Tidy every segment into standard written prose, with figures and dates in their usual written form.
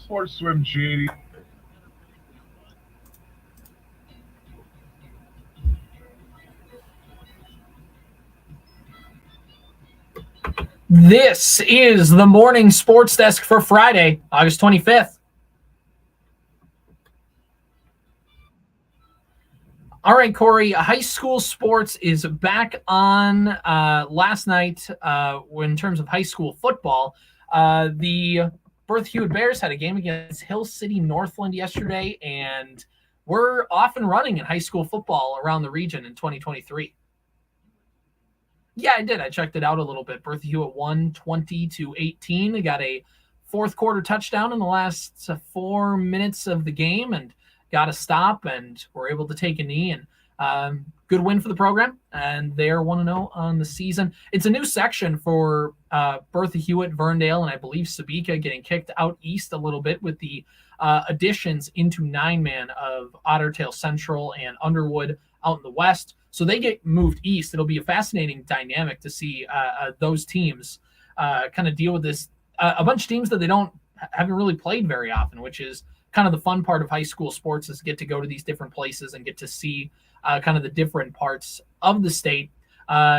Sports Swim JD. This is the morning sports desk for Friday, August 25th. All right, Corey, high school sports is back on last night in terms of high school football. The Bertha Hewitt Bears had a game against Hill City Northland yesterday, and we're off and running in high school football around the region in 2023. Yeah, I did. I checked it out a little bit. Bertha Hewitt won 20-18. They got a fourth quarter touchdown in the last 4 minutes of the game and got a stop and were able to take a knee. And good win for the program. And they're 1-0 on the season. It's a new section for Bertha Hewitt, Verndale, and I believe Sebeka getting kicked out east a little bit with the additions into 9-man of Ottertail Central and Underwood out in the west. So they get moved east. It'll be a fascinating dynamic to see those teams kind of deal with this. A bunch of teams that haven't really played very often, which is kind of the fun part of high school sports, is get to go to these different places and get to see kind of the different parts of the state.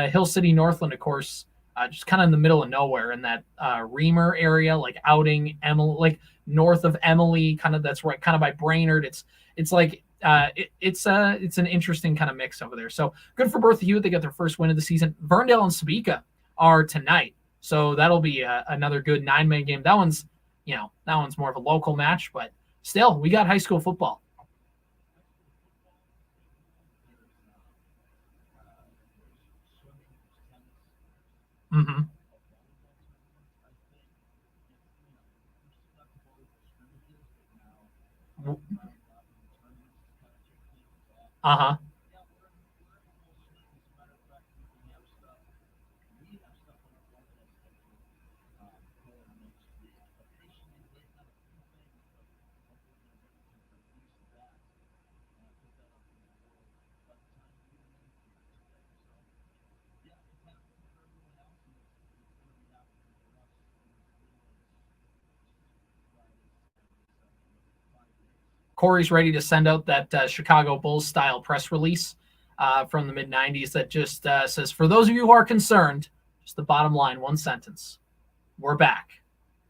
Hill City Northland, of course, just kind of in the middle of nowhere in that Reamer area, like Outing, Emily, like north of Emily, kind of that's right, kind of by Brainerd. It's like it's an interesting kind of mix over there. So good for Bertha Hewitt. They got their first win of the season. Verndale and Sebeka are tonight. So that'll be another good 9-man game. That one's more of a local match, but still, we got high school football. Mm-hmm. Uh-huh. Corey's ready to send out that Chicago Bulls style press release from the mid 90s that just says, for those of you who are concerned, just the bottom line, one sentence, we're back.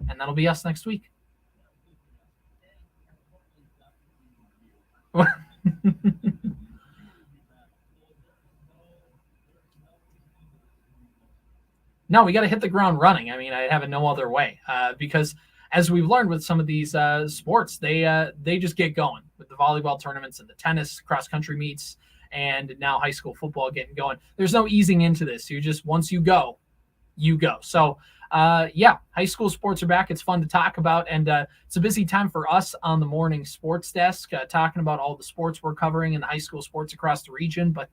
And that'll be us next week. No, we got to hit the ground running. I mean, I have it no other way because as we've learned with some of these sports, they just get going with the volleyball tournaments and the tennis cross country meets, and now high school football getting going. There's no easing into this. You just, once you go, you go. So high school sports are back. It's fun to talk about, and it's a busy time for us on the morning sports desk, talking about all the sports we're covering in the high school sports across the region. But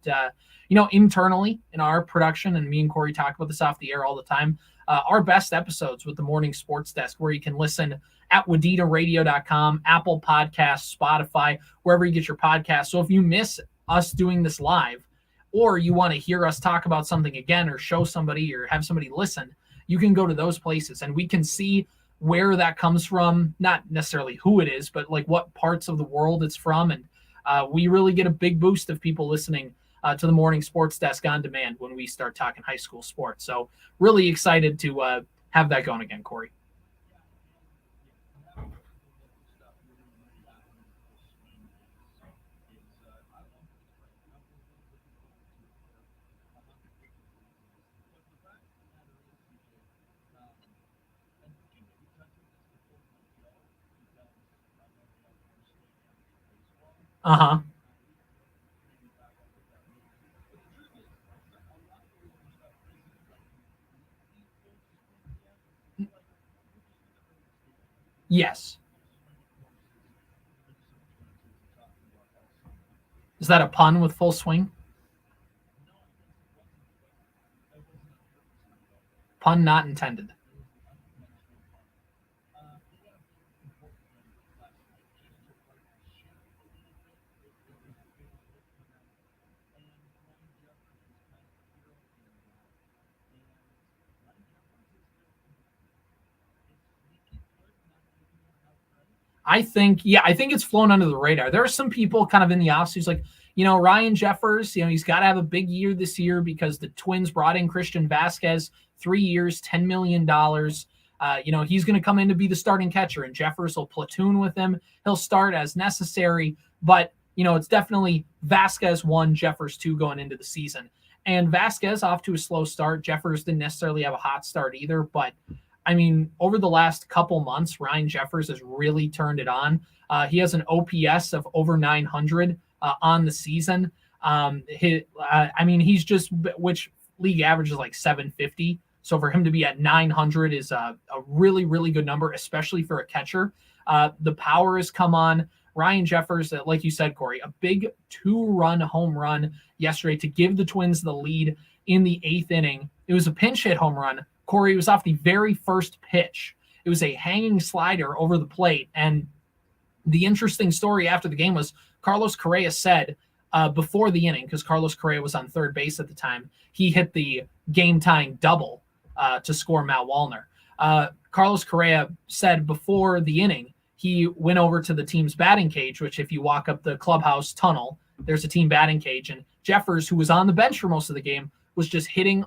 internally in our production, and me and Corey talk about this off the air all the time, our best episodes with the morning sports desk, where you can listen at WadenaRadio.com, Apple Podcasts, Spotify, wherever you get your podcasts. So if you miss us doing this live, or you want to hear us talk about something again, or show somebody, or have somebody listen, you can go to those places and we can see where that comes from, not necessarily who it is, but like what parts of the world it's from. And we really get a big boost of people listening to the morning sports desk on demand when we start talking high school sports. So really excited to have that going again, Corey. Uh-huh. Yes. Is that a pun with full swing? Pun not intended. I think it's flown under the radar. There are some people kind of in the offseason like, Ryan Jeffers, he's got to have a big year this year because the Twins brought in Christian Vasquez, 3 years, $10 million. He's going to come in to be the starting catcher, and Jeffers will platoon with him. He'll start as necessary, but, it's definitely Vasquez 1, Jeffers 2 going into the season. And Vasquez off to a slow start. Jeffers didn't necessarily have a hot start either, but I mean, over the last couple months, Ryan Jeffers has really turned it on. He has an OPS of over 900 on the season. He's just, which league average is like 750. So for him to be at 900 is a really, really good number, especially for a catcher. The power has come on. Ryan Jeffers, like you said, Corey, a big 2-run home run yesterday to give the Twins the lead in the 8th inning. It was a pinch hit home run. Corey, was off the very first pitch. It was a hanging slider over the plate. And the interesting story after the game was Carlos Correa said before the inning, because Carlos Correa was on third base at the time, he hit the game-tying double to score Matt Wallner. Carlos Correa said before the inning, he went over to the team's batting cage, which if you walk up the clubhouse tunnel, there's a team batting cage. And Jeffers, who was on the bench for most of the game, was just hitting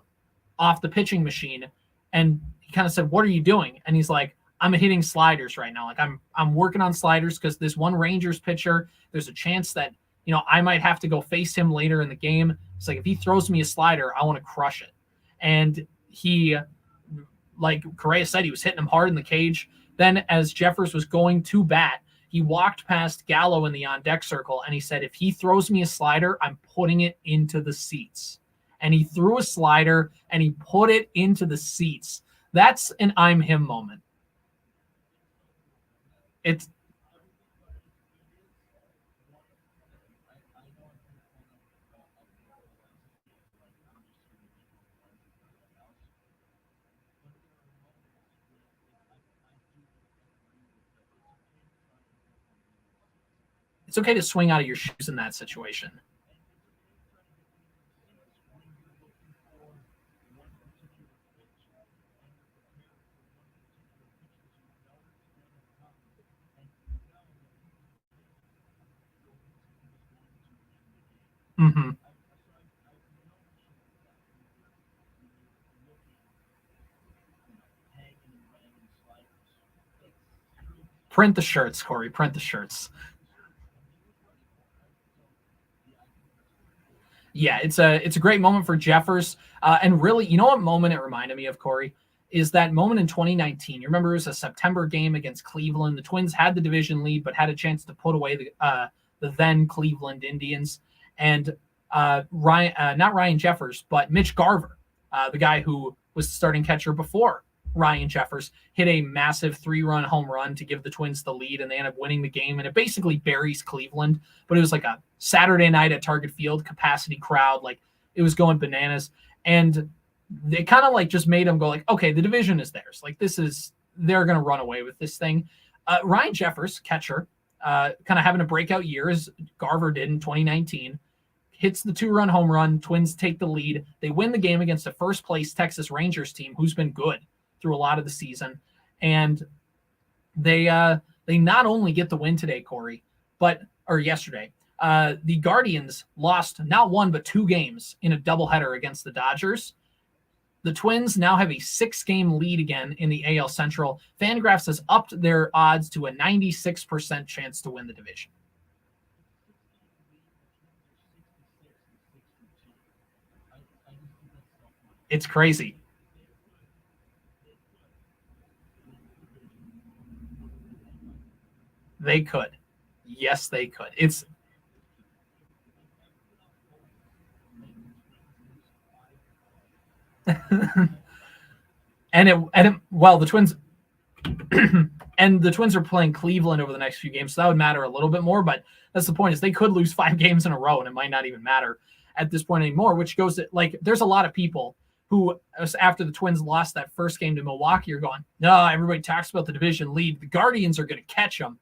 off the pitching machine. And he kind of said, "What are you doing?" And he's like, "I'm hitting sliders right now. Like I'm working on sliders because this one Rangers pitcher, there's a chance that, I might have to go face him later in the game. It's like, if he throws me a slider, I want to crush it." And he, like Correa said, he was hitting him hard in the cage. Then as Jeffers was going to bat, he walked past Gallo in the on-deck circle, and he said, "If he throws me a slider, I'm putting it into the seats." And he threw a slider, and he put it into the seats. That's an I'm him moment. It's okay to swing out of your shoes in that situation. Mm-hmm. Print the shirts, Corey. Print the shirts. Yeah, it's a great moment for Jeffers. And really, you know what moment it reminded me of, Corey? Is that moment in 2019. You remember it was a September game against Cleveland. The Twins had the division lead, but had a chance to put away the then Cleveland Indians. And not Ryan Jeffers, but Mitch Garver, the guy who was the starting catcher before Ryan Jeffers, hit a massive 3-run home run to give the Twins the lead, and they end up winning the game. And it basically buries Cleveland. But it was like a Saturday night at Target Field, capacity crowd. Like, it was going bananas. And they kind of like just made them go like, okay, the division is theirs. Like, they're going to run away with this thing. Ryan Jeffers, catcher, kind of having a breakout year as Garver did in 2019, hits the 2-run home run. Twins take the lead. They win the game against a first-place Texas Rangers team who's been good through a lot of the season. And they not only get the win today, Corey, or yesterday, the Guardians lost not 1 but 2 games in a doubleheader against the Dodgers. The Twins now have a 6-game lead again in the AL Central. Fangraphs has upped their odds to a 96% chance to win the division. It's crazy. They could. Yes, they could. It's the Twins and the Twins are playing Cleveland over the next few games, so that would matter a little bit more, but that's the point, is they could lose 5 games in a row and it might not even matter at this point anymore, which goes to, like, there's a lot of people who, after the Twins lost that first game to Milwaukee, are going, no, everybody talks about the division lead. The Guardians are going to catch them.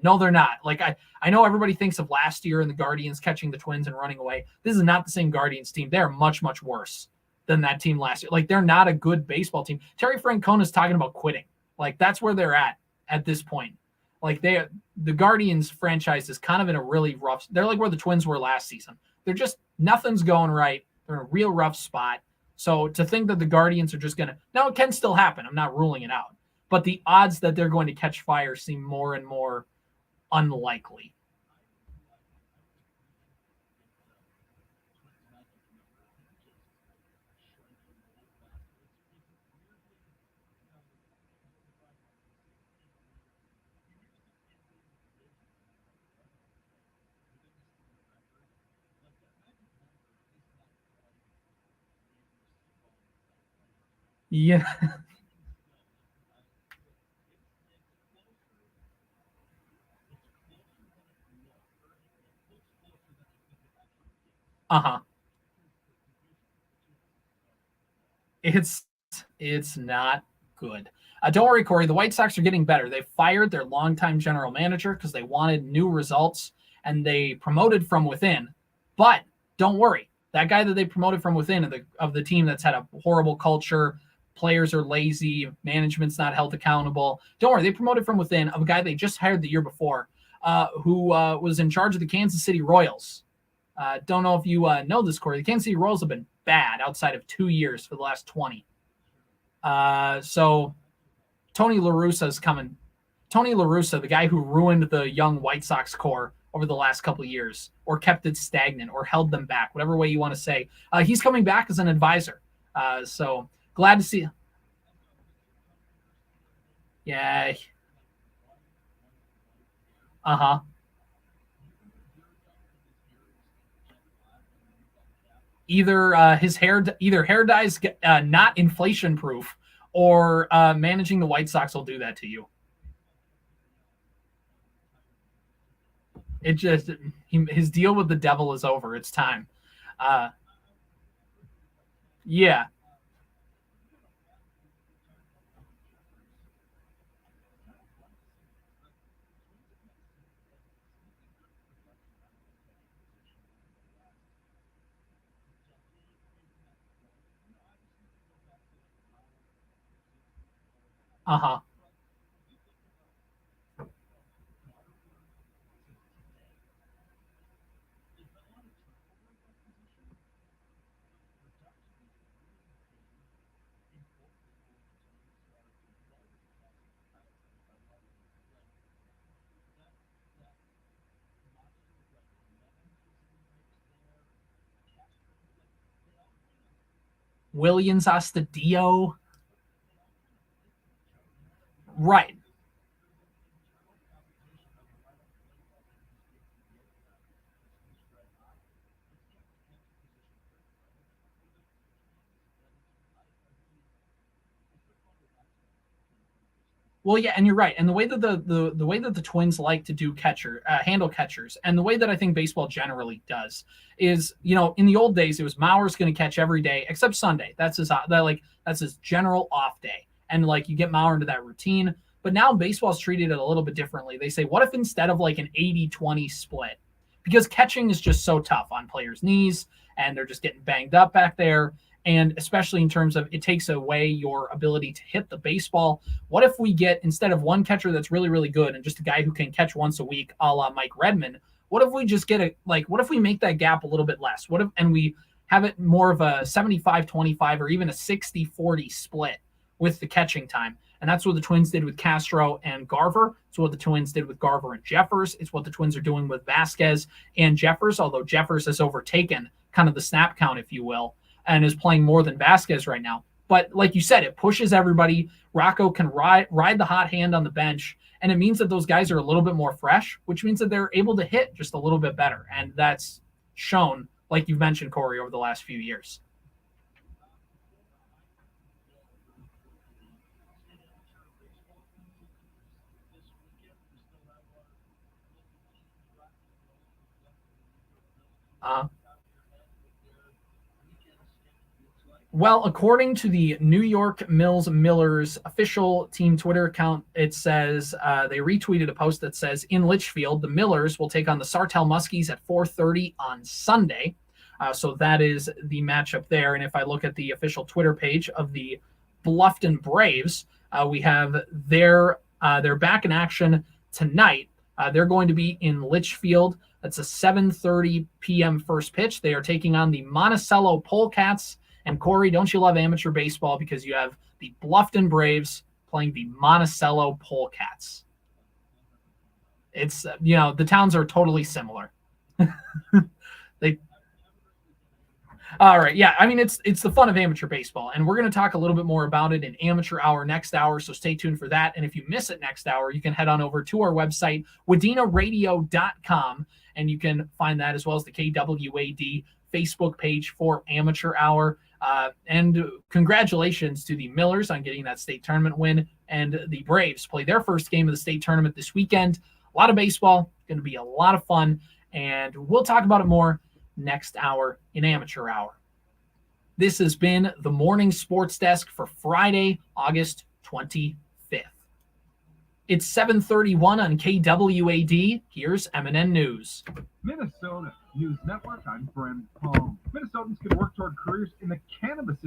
No, they're not. Like, I know everybody thinks of last year and the Guardians catching the Twins and running away. This is not the same Guardians team. They're much, much worse than that team last year. Like, they're not a good baseball team. Terry Francona is talking about quitting. Like, that's where they're at this point. Like the Guardians franchise is kind of in a really rough. They're like where the Twins were last season. They're just nothing's going right. They're in a real rough spot. So to think that the Guardians are just gonna now it can still happen. I'm not ruling it out, but the odds that they're going to catch fire seem more and more unlikely. Yeah. Uh-huh. It's it's not good. Don't worry, Corey. The White Sox are getting better. They fired their longtime general manager because they wanted new results, and they promoted from within. But don't worry, that guy that they promoted from within of the team that's had a horrible culture, players are lazy, management's not held accountable. Don't worry, they promoted from within of a guy they just hired the year before, who was in charge of the Kansas City Royals. Don't know if you know this, Corey. The Kansas City Royals have been bad outside of 2 years for the last 20. So Tony La Russa is coming. Tony La Russa, the guy who ruined the young White Sox core over the last couple of years, or kept it stagnant, or held them back, whatever way you want to say. He's coming back as an advisor. So glad to see. Yeah. Uh huh. Either hair dyes not inflation proof, or managing the White Sox will do that to you. It just his deal with the devil is over. It's time. Uh, yeah. Uh huh. Williams Astadio. Right. Well, yeah, and you're right. And the way that the way that the Twins like to do handle catchers, and the way that I think baseball generally does is, in the old days it was Mauer's going to catch every day except Sunday. That's his general off day, and like you get Mauer into that routine. But now baseball's treated it a little bit differently. They say, what if instead of like an 80-20 split, because catching is just so tough on players' knees, and they're just getting banged up back there. And especially in terms of it takes away your ability to hit the baseball. What if we get, instead of one catcher that's really, really good and just a guy who can catch once a week, a la Mike Redmond, what if we just what if we make that gap a little bit less? And we have it more of a 75-25 or even a 60-40 split with the catching time? And that's what the Twins did with Castro and Garver. It's what the Twins did with Garver and Jeffers. It's what the Twins are doing with Vasquez and Jeffers, although Jeffers has overtaken kind of the snap count, if you will, and is playing more than Vasquez right now. But like you said, it pushes everybody. Rocco can ride the hot hand on the bench, and it means that those guys are a little bit more fresh, which means that they're able to hit just a little bit better. And that's shown, like you've mentioned, Corey, over the last few years. Uh, Well, according to the New York Mills Millers official team Twitter account, it says they retweeted a post that says, in Litchfield, the Millers will take on the Sartell Muskies at 4:30 on Sunday. So that is the matchup there. And if I look at the official Twitter page of the Bluffton Braves, we have they're back in action tonight. They're going to be in Litchfield. That's a 7:30 p.m. first pitch. They are taking on the Monticello Polecats. And Corey, don't you love amateur baseball because you have the Bluffton Braves playing the Monticello Polecats? It's, the towns are totally similar. All right. Yeah. I mean, it's the fun of amateur baseball, and we're going to talk a little bit more about it in Amateur Hour next hour. So stay tuned for that. And if you miss it next hour, you can head on over to our website, wadenaradio.com, and you can find that as well as the KWAD Facebook page for Amateur Hour. And congratulations to the Millers on getting that state tournament win, and the Braves play their first game of the state tournament this weekend. A lot of baseball, going to be a lot of fun, and we'll talk about it more next hour in Amateur Hour. This has been the Morning Sports Desk for Friday, August 25th. It's 7:31 on KWAD. Here's MNN News. Minnesota News Network, I'm Brent Palm. Minnesotans can work toward careers in the cannabis